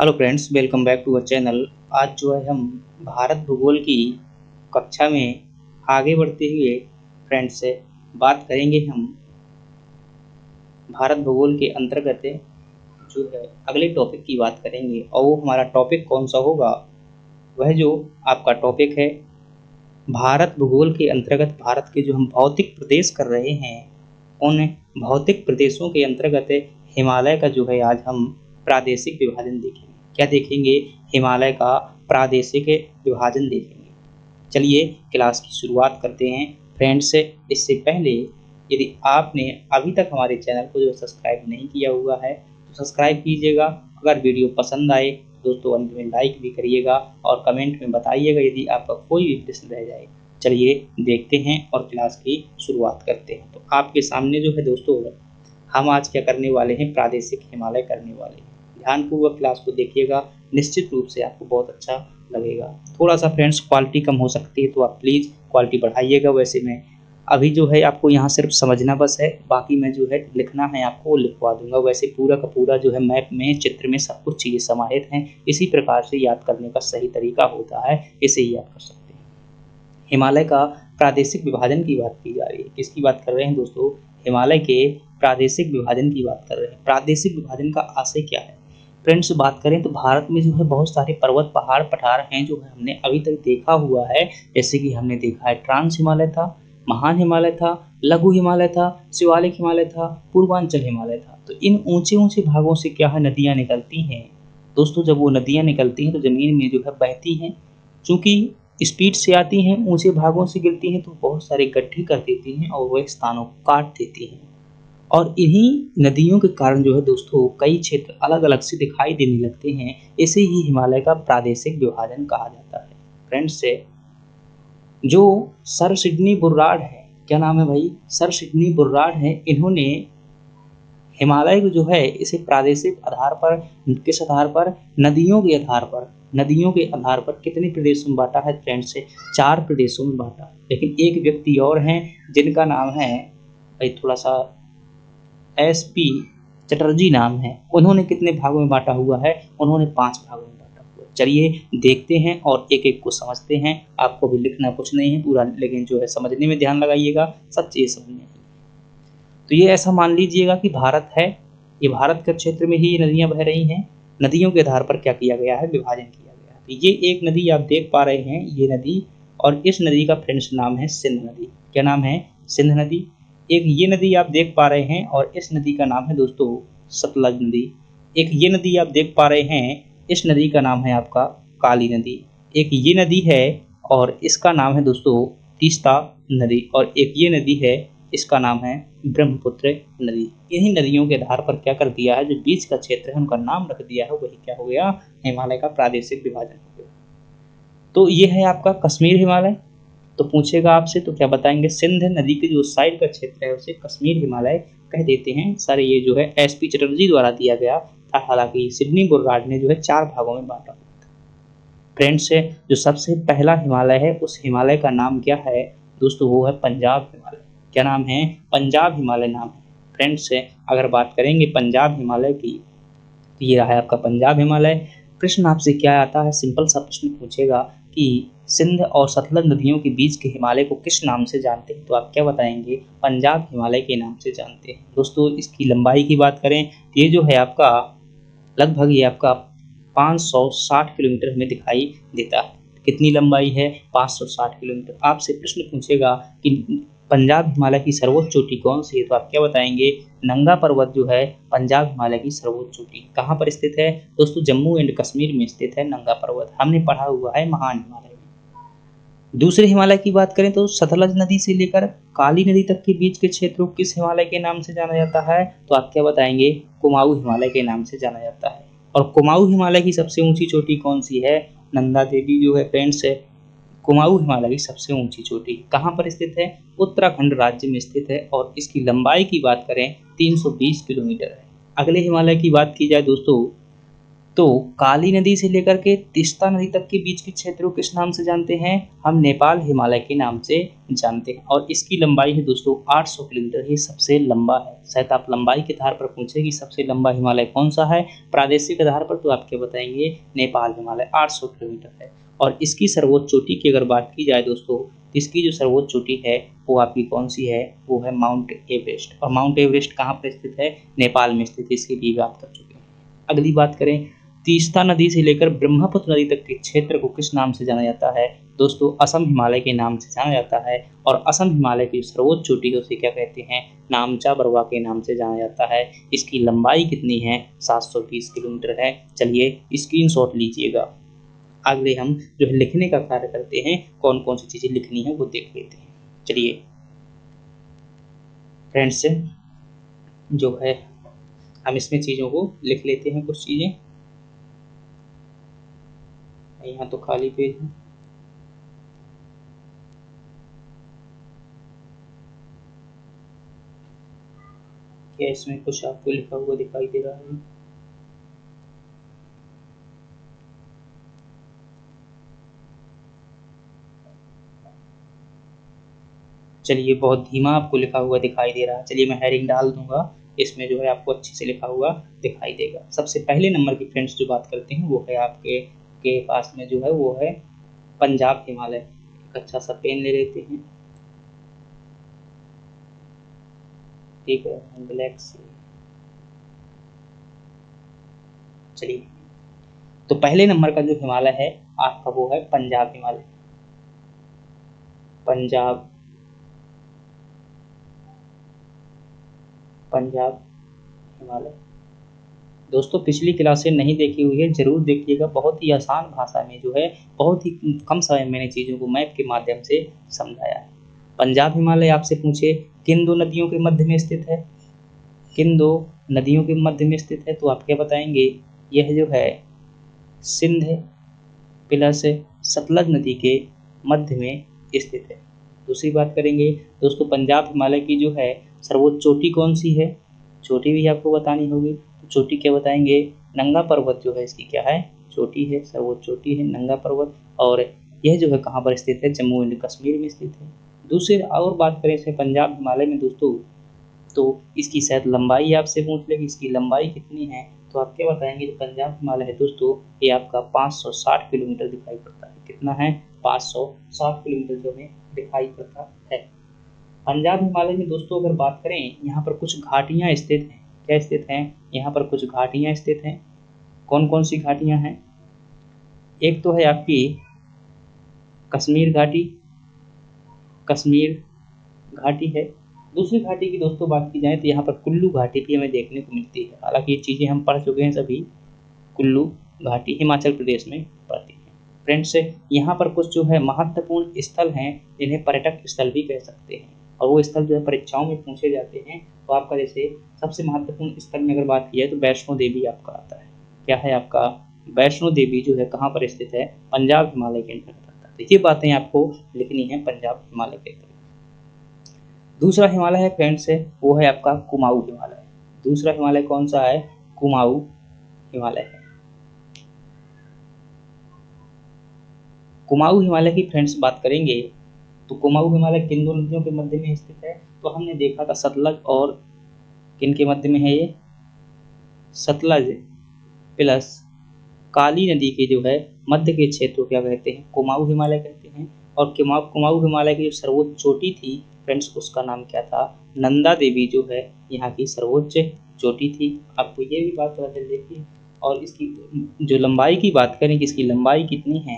Hello friends, welcome back to our channel. आज जो है हम भारत भूगोल की कक्षा में आगे बढ़ते हुए फ्रेंड्स से बात करेंगे। हम भारत भूगोल के अंतर्गत जो है अगले टॉपिक की बात करेंगे, और वो हमारा टॉपिक कौन सा होगा, वह जो आपका टॉपिक है भारत भूगोल के अंतर्गत भारत के जो हम भौतिक प्रदेश कर रहे हैं, उन भौतिक प्रदेशों के अंतर्गत हिमालय का जो है आज हम प्रादेशिक विभाजन देखेंगे। क्या देखेंगे? हिमालय का प्रादेशिक विभाजन देखेंगे। चलिए क्लास की शुरुआत करते हैं फ्रेंड्स। इससे पहले यदि आपने अभी तक हमारे चैनल को जो सब्सक्राइब नहीं किया हुआ है तो सब्सक्राइब कीजिएगा। अगर वीडियो पसंद आए दोस्तों अंत में लाइक भी करिएगा और कमेंट में बताइएगा यदि आपका कोई भी प्रश्न रह जाए। चलिए देखते हैं और क्लास की शुरुआत करते हैं। तो आपके सामने जो है दोस्तों हम आज क्या करने वाले हैं, प्रादेशिक हिमालय करने वाले हैं। ध्यानपूर्वक क्लास को देखिएगा, निश्चित रूप से आपको बहुत अच्छा लगेगा। थोड़ा सा फ्रेंड्स क्वालिटी कम हो सकती है तो आप प्लीज़ क्वालिटी बढ़ाइएगा। वैसे मैं अभी जो है आपको यहाँ सिर्फ समझना बस है, बाकी मैं जो है लिखना है आपको वो लिखवा दूंगा। वैसे पूरा का पूरा जो है मैप में चित्र में सब कुछ चीज़ें समाहित हैं। इसी प्रकार से याद करने का सही तरीका होता है, इसे ही याद कर सकते हैं। हिमालय का प्रादेशिक विभाजन की बात की जा रही है। किसकी बात कर रहे हैं दोस्तों? हिमालय के प्रादेशिक विभाजन की बात कर रहे हैं। प्रादेशिक विभाजन का आशय क्या है फ्रेंड्स? बात करें तो भारत में जो है बहुत सारे पर्वत पहाड़ पठार हैं जो हमने अभी तक देखा हुआ है। जैसे कि हमने देखा है ट्रांस हिमालय था, महान हिमालय था, लघु हिमालय था, शिवालिक हिमालय था, पूर्वांचल हिमालय था। तो इन ऊंचे ऊंचे भागों से क्या है, नदियां निकलती हैं दोस्तों। जब वो नदियां निकलती हैं तो जमीन में जो है बहती हैं। चूंकि स्पीड से आती हैं, ऊंचे भागों से गिरती हैं, तो बहुत सारे गड्ढे कर देती हैं और वह स्थानों को काट देती हैं। और इन्हीं नदियों के कारण जो है दोस्तों कई क्षेत्र अलग अलग से दिखाई देने लगते हैं। इसे ही हिमालय का प्रादेशिक विभाजन कहा जाता है। फ्रेंड्स से जो सर सिडनी बुर्राड है, क्या नाम है भाई? सर सिडनी बुर्राड है। इन्होंने हिमालय को जो है इसे प्रादेशिक आधार पर, किस आधार पर? नदियों के आधार पर कितने प्रदेशों में बांटा है फ्रेंड्स? से 4 प्रदेशों में बांटा। लेकिन एक व्यक्ति और हैं जिनका नाम है भाई, थोड़ा सा SP चटर्जी नाम है। उन्होंने कितने भागों में बांटा हुआ है? उन्होंने 5 भागों में बांटा हुआ है। चलिए देखते हैं और एक एक को समझते हैं। आपको भी लिखना कुछ नहीं है पूरा, लेकिन जो है समझने में ध्यान लगाइएगा, सब चीज़ समझने में। तो ये ऐसा मान लीजिएगा कि भारत है, ये भारत के क्षेत्र में ही ये नदियाँ बह रही हैं। नदियों के आधार पर क्या किया गया है? विभाजन किया गया है। तो ये एक नदी आप देख पा रहे हैं, ये नदी, और इस नदी का फ्रेंड्स नाम है सिंध नदी। क्या नाम है? सिंध नदी। एक ये नदी आप देख पा रहे हैं और इस नदी का नाम है दोस्तों सतलज नदी। एक ये नदी आप देख पा रहे हैं, इस नदी का नाम है आपका काली नदी। एक ये नदी है और इसका नाम है दोस्तों तीस्ता नदी। और एक ये नदी है, इसका नाम है ब्रह्मपुत्र नदी। इन्हीं नदियों के आधार पर क्या कर दिया है, जो बीच का क्षेत्र है उनका नाम रख दिया है, वही क्या हो गया? हिमालय का प्रादेशिक विभाजन हो गया। तो ये है आपका कश्मीर हिमालय। तो पूछेगा आपसे तो क्या बताएंगे? सिंध नदी के जो साइड का क्षेत्र है उसे कश्मीर हिमालय कह देते हैं। सर ये जो है SP चटर्जी द्वारा दिया गया था, हालांकि सिडनी बुर्राड ने जो है 4 भागों में बांटा। फ्रेंड्स से जो सबसे पहला हिमालय है उस हिमालय का नाम क्या है दोस्तों? वो है पंजाब हिमालय। क्या नाम है? पंजाब हिमालय नाम है। फ्रेंड्स से अगर बात करेंगे पंजाब हिमालय की, तो ये रहा है आपका पंजाब हिमालय। प्रश्न आपसे क्या आता है? सिंपल सा प्रश्न पूछेगा कि सिंध और सतलज नदियों के बीच के हिमालय को किस नाम से जानते हैं? तो आप क्या बताएंगे? पंजाब हिमालय के नाम से जानते हैं। दोस्तों इसकी लंबाई की बात करें, ये जो है आपका लगभग ये आपका 560 किलोमीटर हमें दिखाई देता है। कितनी लंबाई है? 560 किलोमीटर। आपसे प्रश्न पूछेगा कि पंजाब हिमालय की सर्वोच्च चोटी कौन सी है? तो आप क्या बताएंगे? नंगा पर्वत जो है पंजाब हिमालय की सर्वोच्च चोटी कहाँ पर स्थित है दोस्तों? जम्मू एंड कश्मीर में स्थित है नंगा पर्वत। हमने पढ़ा हुआ है महान हिमालय में। दूसरे हिमालय की बात करें तो सतलज नदी से लेकर काली नदी तक के बीच के क्षेत्र को किस हिमालय के नाम से जाना जाता है? तो आप क्या बताएंगे? कुमाऊं हिमालय के नाम से जाना जाता है। और कुमाऊं हिमालय की सबसे ऊंची चोटी कौन सी है? नंदा देवी जो है फ्रेंड्स है कुमाऊं हिमालय की सबसे ऊंची चोटी कहाँ पर स्थित है? उत्तराखंड राज्य में स्थित है और इसकी लंबाई की बात करें 320 किलोमीटर है। अगले हिमालय की बात की जाए दोस्तों तो काली नदी से लेकर के तीस्ता नदी तक के बीच के क्षेत्र को किस नाम से जानते हैं? हम नेपाल हिमालय के नाम से जानते हैं। और इसकी लंबाई है दोस्तों 800 किलोमीटर, ये सबसे लंबा है। शायद आप लंबाई के आधार पर पूछे कि सबसे लंबा हिमालय कौन सा है, प्रादेशिक आधार पर तो आपके बताएंगे नेपाल हिमालय 800 किलोमीटर है। और इसकी सर्वोच्च चोटी की अगर बात की जाए दोस्तों, इसकी जो सर्वोच्च चोटी है वो आपकी कौन सी है? वो है माउंट एवरेस्ट। और माउंट एवरेस्ट कहाँ पर स्थित है? नेपाल में स्थित है। इसकी भी बात कर चुके हैं। अगली बात करें, तीस्ता नदी से लेकर ब्रह्मपुत्र नदी तक के क्षेत्र को किस नाम से जाना जाता है? दोस्तों असम हिमालय के नाम से जाना जाता है। और असम हिमालय की सर्वोच्च चोटी है उसे क्या कहते हैं? नामचा बरवा के नाम से जाना जाता है। इसकी लंबाई कितनी है? 720 किलोमीटर है। चलिए स्क्रीनशॉट लीजिएगा। अगले हम जो है लिखने का कार्य करते हैं, कौन कौन सी चीजें लिखनी है वो देख लेते हैं। चलिए फ्रेंड्स, जो है हम इसमें चीजों को लिख लेते हैं। कुछ चीजें यहाँ तो खाली पेज है। क्या इसमें कुछ आपको लिखा हुआ दिखाई दे रहा है? चलिए बहुत धीमा आपको लिखा हुआ दिखाई दे रहा है। चलिए मैं हेडिंग डाल दूंगा, इसमें जो है आपको अच्छे से लिखा हुआ दिखाई देगा। सबसे पहले नंबर की फ्रेंड्स जो बात करते हैं वो है आपके के पास में जो है वो है पंजाब हिमालय। एक अच्छा सा पेन ले लेते हैं, ठीक है, ब्लैक से। चलिए तो पहले नंबर का जो हिमालय है आपका वो है पंजाब हिमालय। पंजाब पंजाब हिमालय दोस्तों पिछली क्लासें नहीं देखी हुई है जरूर देखिएगा। बहुत ही आसान भाषा में जो है, बहुत ही कम समय में मैंने चीज़ों को मैप के माध्यम से समझाया है। पंजाब हिमालय आपसे पूछे किन दो नदियों के मध्य में स्थित है? किन दो नदियों के मध्य में स्थित है? तो आप क्या बताएंगे? यह जो है सिंध प्लस सतलज नदी के मध्य में स्थित है। दूसरी बात करेंगे दोस्तों, पंजाब हिमालय की जो है सर्वोच्च चोटी कौन सी है? चोटी भी आपको बतानी होगी। तो चोटी क्या बताएंगे? नंगा पर्वत जो है इसकी क्या है? चोटी है, सर्वोच्च चोटी है नंगा पर्वत। और यह जो है कहाँ पर स्थित है? जम्मू एंड कश्मीर में स्थित है। दूसरी और बात करें इसे पंजाब हिमालय में दोस्तों, तो इसकी शायद लंबाई आपसे पूछ लेगी, इसकी लंबाई कितनी है? तो आप क्या बताएंगे? जो पंजाब हिमालय है दोस्तों ये आपका 560 किलोमीटर दिखाई पड़ता है। कितना है? 560 किलोमीटर जो हमें दिखाई पड़ता है। पंजाब हिमालय में दोस्तों अगर बात करें, यहाँ पर कुछ घाटियाँ स्थित हैं। क्या स्थित हैं? यहाँ पर कुछ घाटियाँ स्थित हैं। कौन कौन सी घाटियाँ हैं? एक तो है आपकी कश्मीर घाटी, कश्मीर घाटी है। दूसरी घाटी की दोस्तों बात की जाए तो यहाँ पर कुल्लू घाटी भी हमें देखने को मिलती है। हालांकि ये चीज़ें हम पढ़ चुके हैं सभी। कुल्लू घाटी हिमाचल प्रदेश में पड़ती है। फ्रेंड्स यहाँ पर कुछ जो है महत्वपूर्ण स्थल हैं जिन्हें पर्यटक स्थल भी कह सकते हैं, और वो स्थल जो है परीक्षाओं में पूछे जाते हैं। तो आपका जैसे सबसे महत्वपूर्ण स्थल में अगर बात की जाए तो वैष्णो देवी आपका आता है। क्या है आपका? वैष्णो देवी जो है कहाँ पर स्थित है? पंजाब हिमालय के अंतर्गत आता है। तो ये बातें आपको लिखनी है पंजाब हिमालय के अंतर्गत। दूसरा हिमालय है फ्रेंड्स है वो है आपका कुमाऊं हिमालय। दूसरा हिमालय कौन सा है? कुमाऊं हिमालय है। कुमाऊं हिमालय की फ्रेंड्स बात करेंगे तो कुमाऊं हिमालय किन दो नदियों के मध्य में स्थित है? तो हमने देखा था सतलज और किन के मध्य में है ये? सतलज प्लस काली नदी के जो है मध्य के क्षेत्र को क्या कहते हैं? कुमाऊं हिमालय कहते हैं। और कुमाऊं हिमालय की जो सर्वोच्च चोटी थी फ्रेंड्स उसका नाम क्या था? नंदा देवी जो है यहाँ की सर्वोच्च चोटी थी। आपको ये भी बात पता चल जाएगी। और इसकी जो लंबाई की बात करें कि इसकी लंबाई कितनी है,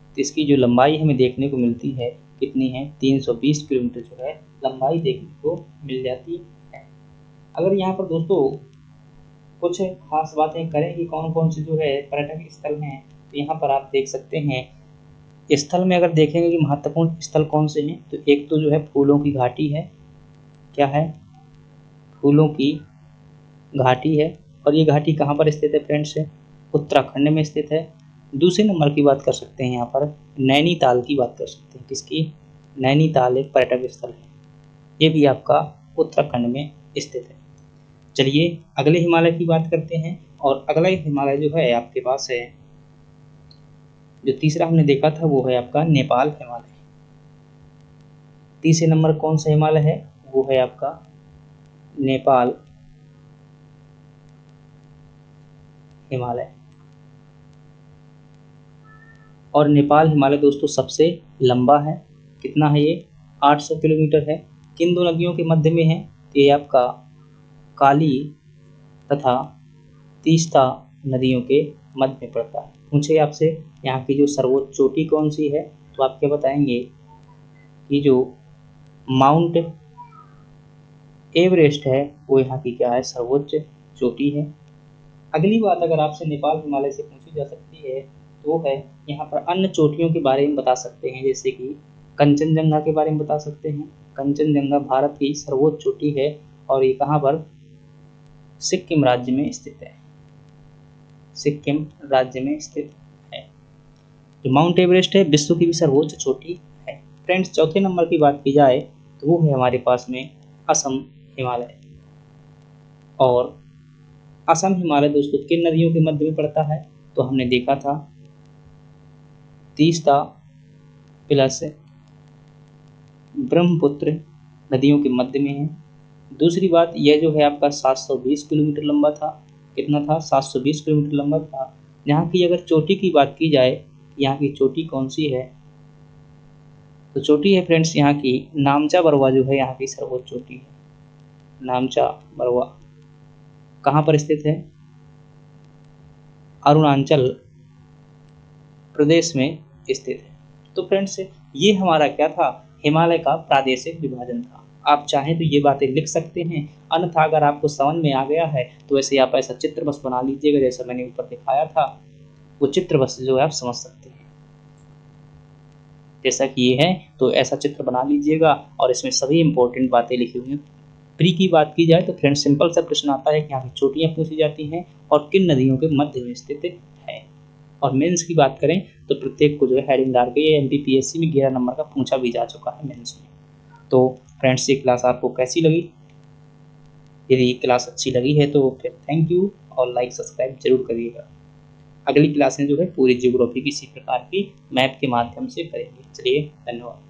तो इसकी जो लंबाई हमें देखने को मिलती है कितनी है? 320 किलोमीटर जो है लंबाई देखने को मिल जाती है। अगर यहाँ पर दोस्तों कुछ खास बातें करें कि कौन कौन से जो है पर्यटक स्थल हैं, तो यहाँ पर आप देख सकते हैं। स्थल में अगर देखेंगे कि महत्वपूर्ण स्थल कौन से हैं, तो एक तो जो है फूलों की घाटी है। क्या है? फूलों की घाटी है। और ये घाटी कहाँ पर स्थित है फ्रेंड्स? उत्तराखंड में स्थित है। दूसरे नंबर की बात कर सकते हैं यहाँ पर नैनीताल की बात कर सकते हैं। किसकी? नैनीताल एक पर्यटक स्थल है, ये भी आपका उत्तराखंड में स्थित है। चलिए अगले हिमालय की बात करते हैं। और अगला हिमालय जो है आपके पास है, जो तीसरा हमने देखा था वो है आपका नेपाल हिमालय। तीसरे नंबर कौन सा हिमालय है, वो है आपका नेपाल हिमालय। और नेपाल हिमालय दोस्तों सबसे लंबा है। कितना है ये, 800 किलोमीटर है। किन दो नदियों के मध्य में है, ये आपका काली तथा तीस्ता नदियों के मध्य में पड़ता है। पूछे आपसे यहाँ की जो सर्वोच्च चोटी कौन सी है, तो आप क्या बताएंगे कि जो माउंट एवरेस्ट है वो यहाँ की क्या है, सर्वोच्च चोटी है। अगली बात अगर आपसे नेपाल हिमालय से पूछी जा सकती है तो है यहाँ पर अन्य चोटियों के बारे में बता सकते हैं, जैसे कि कंचनजंगा के बारे में बता सकते हैं। कंचनजंगा भारत की सर्वोच्च चोटी है और ये कहाँ पर, सिक्किम राज्य में स्थित है। सिक्किम राज्य में स्थित है। जो माउंट एवरेस्ट है विश्व की भी सर्वोच्च चोटी है। फ्रेंड्स चौथे नंबर की बात की जाए तो वो है हमारे पास में असम हिमालय। और असम हिमालय दोस्तों किन नदियों के मध्य में पड़ता है, तो हमने देखा था तीस्ता प्लस ब्रह्मपुत्र नदियों के मध्य में है। दूसरी बात यह जो है आपका 720 किलोमीटर लंबा था। कितना था, 720 किलोमीटर लंबा था। यहाँ की अगर चोटी की बात की जाए, यहाँ की चोटी कौन सी है, तो चोटी है फ्रेंड्स यहाँ की नामचा बरवा जो है यहाँ की सर्वोच्च चोटी है। नामचा बरवा कहाँ पर स्थित है, अरुणाचल प्रदेश में स्थित है। तो फ्रेंड्स ये हमारा क्या था, हिमालय का प्रादेशिक विभाजन था। आप चाहें तो ये बातें लिख सकते हैं, अन्यथा अगर आपको समझ में आ गया है तो वैसे आप ऐसा चित्र बस बना लीजिएगा जैसा मैंने ऊपर दिखाया था। वो चित्र बस जो है आप समझ सकते हैं, जैसा कि ये है तो ऐसा चित्र बना लीजिएगा और इसमें सभी इंपॉर्टेंट बातें लिखी हुई हैं। प्री की बात की जाए तो फ्रेंड्स सिंपल सा प्रश्न आता है कि यहाँ की चोटियाँ पूछी जाती हैं और किन नदियों के मध्य में स्थित है। और मेंस की बात करें तो प्रत्येक को जो है हेडिंग डाल के ये MPPSC में 11 नंबर का पूछा भी जा चुका है मेंस में। तो फ्रेंड्स ये क्लास आपको कैसी लगी, यदि ये क्लास अच्छी लगी है तो फिर थैंक यू और लाइक सब्सक्राइब जरूर करिएगा। अगली क्लासें जो है पूरी ज्योग्राफी की इसी प्रकार की मैप के माध्यम से करेंगे। चलिए धन्यवाद।